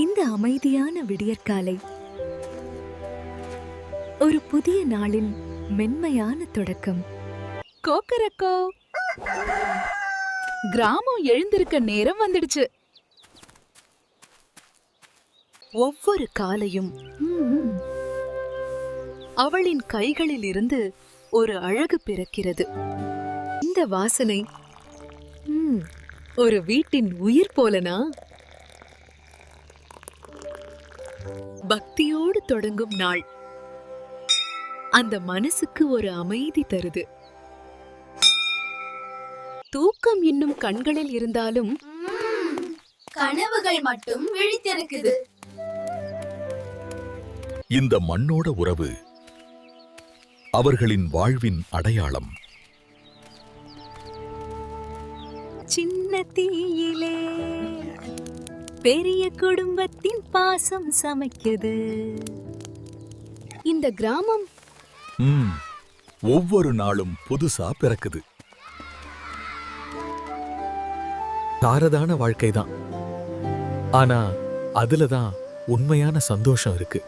இந்த அமைதியான விடியற்காலை ஒரு புதிய நாளின் மென்மையான தொடக்கம். கோக்கரக்கோ, கிராமம் எழுந்திருக்க நேரம் வந்துடுச்சு. ஒவ்வொரு காலையும் அவளின் கைகளில் இருந்து ஒரு அழகு பிறக்கிறது. இந்த வாசனை ஒரு வீட்டின் உயிர் போலனா? பக்தியோடு தொடங்கும் நாள் அந்த மனசுக்கு ஒரு அமைதி தருது. தூக்கம் இன்னும் கண்களில் இருந்தாலும் கனவுகள் மட்டும் விழித்திருக்குது. இந்த மண்ணோட உறவு அவர்களின் வாழ்வின் அடையாளம். சின்ன தீயிலே பெரிய குடும்பத்தின் பாசம் சமைக்குது. இந்த கிராமம் ஒவ்வொரு நாளும் புதுசா பிறக்குது. தாரதான வாழ்க்கைதான், ஆனா அதுலதான் உண்மையான சந்தோஷம் இருக்கு.